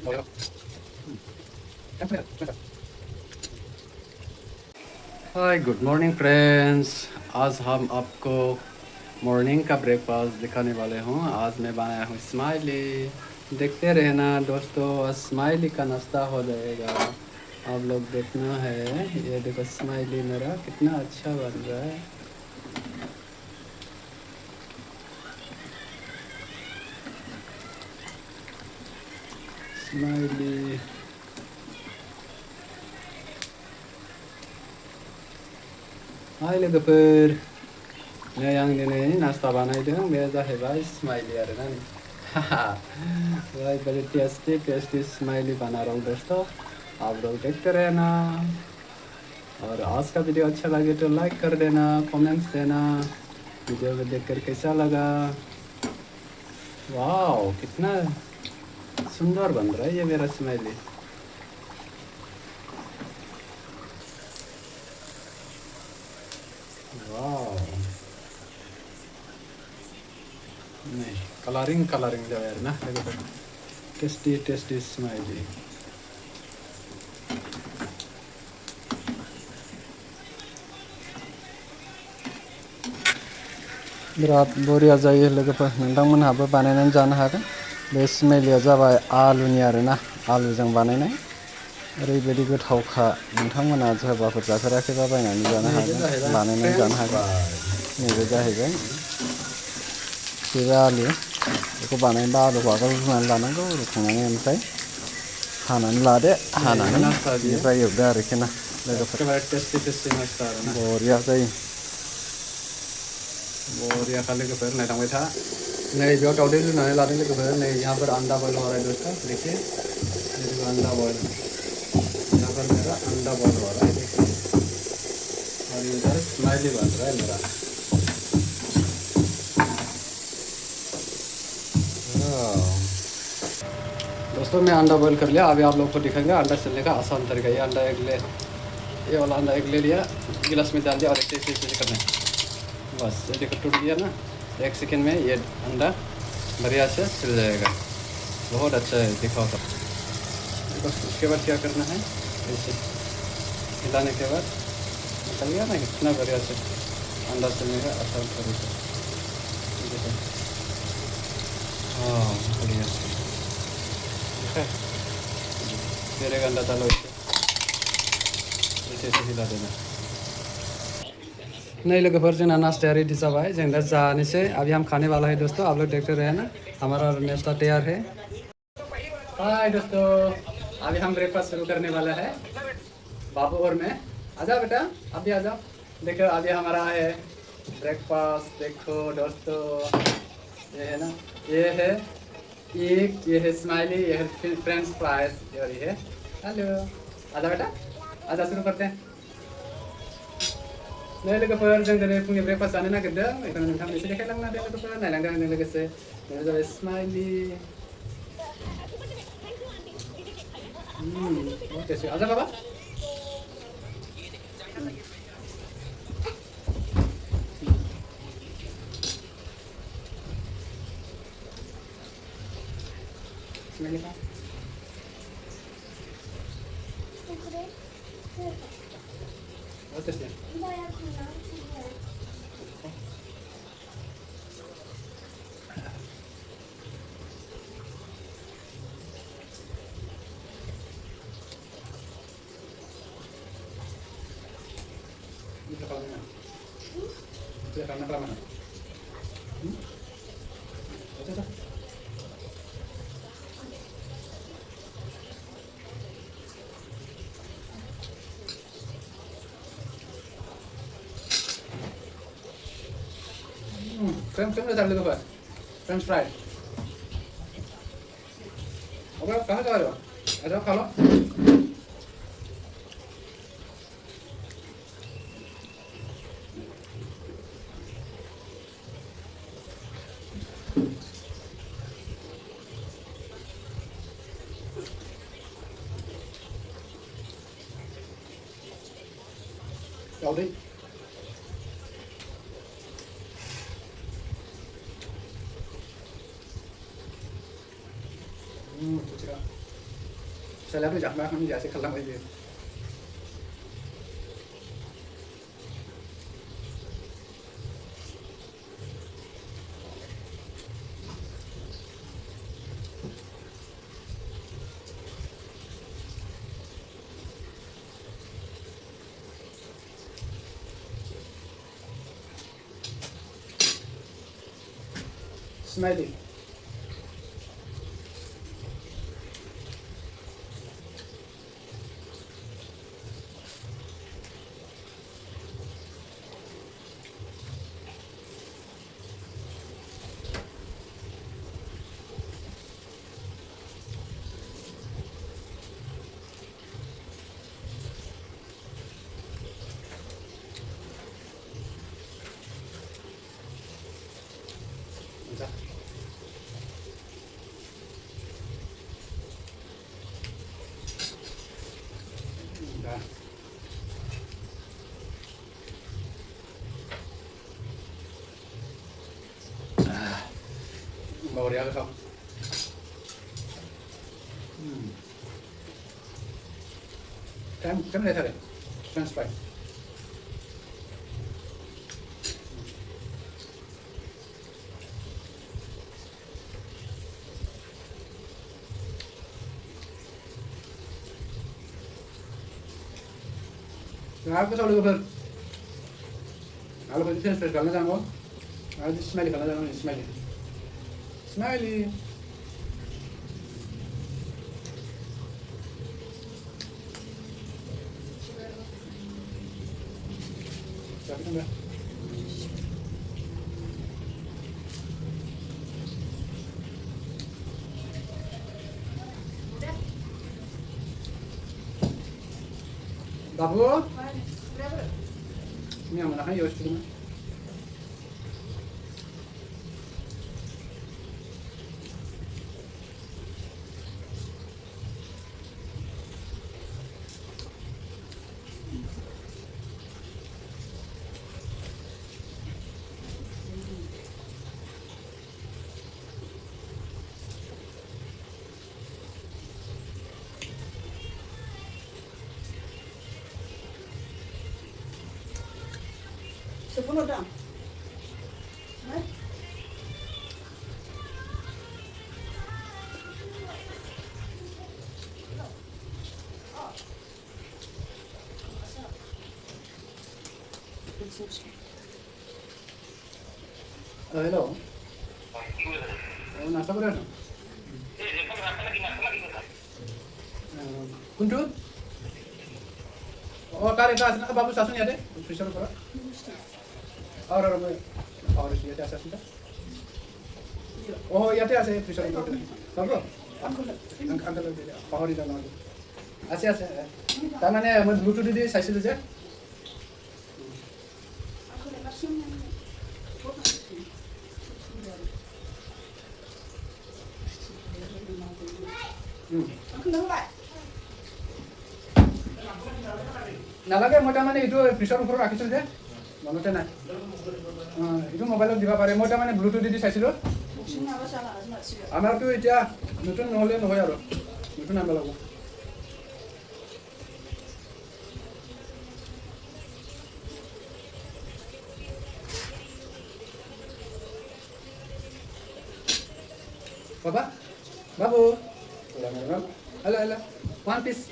Hi good morning friends. आज हम आपको मॉर्निंग का ब्रेकफास्ट दिखाने वाले हूँ। आज मैं बनाया हूँ स्माइली। देखते रहना दोस्तों, स्माइली का नाश्ता हो जाएगा। आप लोग देखना है, ये देखो स्माइली मेरा कितना अच्छा बन रहा है। स्माइली हाय लोगोफोर, नै आं दिनै नास्ता बानायदों, बे जाहैबाय स्माइली आरोना। वेरी टेस्टी टेस्टी स्माइली बना रहा हूँ दोस्तों, आप लोग देखते रहना। और आज का वीडियो अच्छा लगे तो लाइक कर देना, कमेंट्स देना, वीडियो को देखकर कैसा लगा। वाह कितना सुंदर बन रहा है ये मेरा स्माइली। वाह नहीं, कलरिंग कलरिंग जो है ना, देखो टेस्टी टेस्टी स्माइली। बिराद बरिया जायो लोगोफोर, नोंथांमोनहाबो बानायनानै जानो हागोन। बे स्माइलिया जाबाय आलुनि आरोना, आलुजों बानायनाय। ओरैबायदि गोथावखा, नोंथांमोना सोरबाफोर जाफेराखैबा बायनानै जानो हागोन, बानायनानै जानो हागोन। नैबे जाहैबाय बेबो आलु। बेखौ बानायनोबा आलुखौ आगोल रुनानै लानांगौ, रुखांनानै ओमफ्राय हानानै लादो, हानानै बेनिफ्राय एवदो आरोखि ना लोगोफोर। बरिया जायो। बरिया खा लोगोफोर, नायलांबाय था। नै बेयाव दावदै रुनानै लादों लोगोफोर, नै यहाँ पर अंडा बॉयल हो रहा है दोस्तों, देखिए ये देखो अंडा बॉयल, यहाँ पर मेरा अंडा बॉयल हो रहा है देखिए। और इधर स्माइली बन रहा है मेरा। दोस्तों मैं अंडा बॉयल कर लिया, अभी आप लोग को दिखाएंगे अंडा चलने का आसान तरीका। ये अंडा एक ले, ये वाला अंडा एक ले लिया, गिलास में डाल दिया और ऐसे करना है। बस ये देखो टूट गया ना, 1 सेकेंड में ये अंडा बढ़िया से छिल जाएगा। बहुत अच्छा है, दिखाओ तो। बस उसके बाद क्या करना है, ऐसे हिलाने के बाद निकल गया ना, कितना बढ़िया से अंडा चलने का आसान तरीका। देखो हाँ बढ़िया, ठीक है। फिर एक अंडा डालो, ऐसे ऐसे हिला देना। नहीं लोगोफोर, जोंना नाश्ताया रेडी जाबाय, जों दा जानोसै। अभी हम खाने वाला है दोस्तों, आप लोग देखते रहे ना, हमारा नाश्ता तैयार है। हाय दोस्तों, अभी हम ब्रेकफास्ट शुरू करने वाला है, बाबू और मैं। आ जाओ बेटा, आप भी आ जाओ। देखो अभी हमारा है ब्रेकफास्ट, देखो दोस्तों, ये है ना, ये है एक, ये है स्माइली, ये है फ्रेंच फ्राइज, और ये है हेलो। आजा बेटा, आजा शुरू करते हैं। नै लोगोफोर, जों दिनै फुंनि ब्रेकफास्ट जानो नागिरदों, बेखौनो नोंथांनो एसे देखायलांना दे लोगोफोर, नायलांदों आंजों लोगोसे। बेनो जाबाय स्माइली। बहुत टेस्टी। आजा बाबा। स्माइली का बहुत टेस्टी है। Itu kalau mana? Itu karena apa mana? Itu dah. Frame udah taruh dulu, Pak. French fry. Oke, kami taruh. Ada kalau Gaudi. Cuci kak. फिसालायाबो जाखोना जायासै खालामबाय बियो स्माइली जा दा बरिया गोथाव टाइम जाथारो फ्रेन्स फ्राइ बिराद गोथाव लोगोफोर आलुखौ फ्रेन्स फ्राइ खालामना जानांगौ आरो स्माइलि खालामना जानांगौ स्माइलि स्माइलि जाबाय दं बाबु ini yang mana ya sudah Sepuluh dong. hello nasta করে না kuntu oh kare ka asna babu sasun ya deh pressure kora और ये क्या आसा सुनता ओह याते आसे प्रेशर कुकर बाबु अंकल पाहरी जाना আছে আছে তার মানে মই ব্লুটুথ দি চাইছিলো যে নালাগে মই তাৰমানে এইটো প্ৰেছাৰ ওপৰত ৰাখিছিলোঁ যে মনতে নাই এইটো মোবাইলত দিব পাৰে মই তাৰমানে ব্লুটুথ দি চাইছিলোঁ আমাৰতো এতিয়া নতুন নহ'লে নহয় আৰু নতুন আনিব লাগিব Baba, babu, hello, hello, one piece.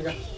जाएगा।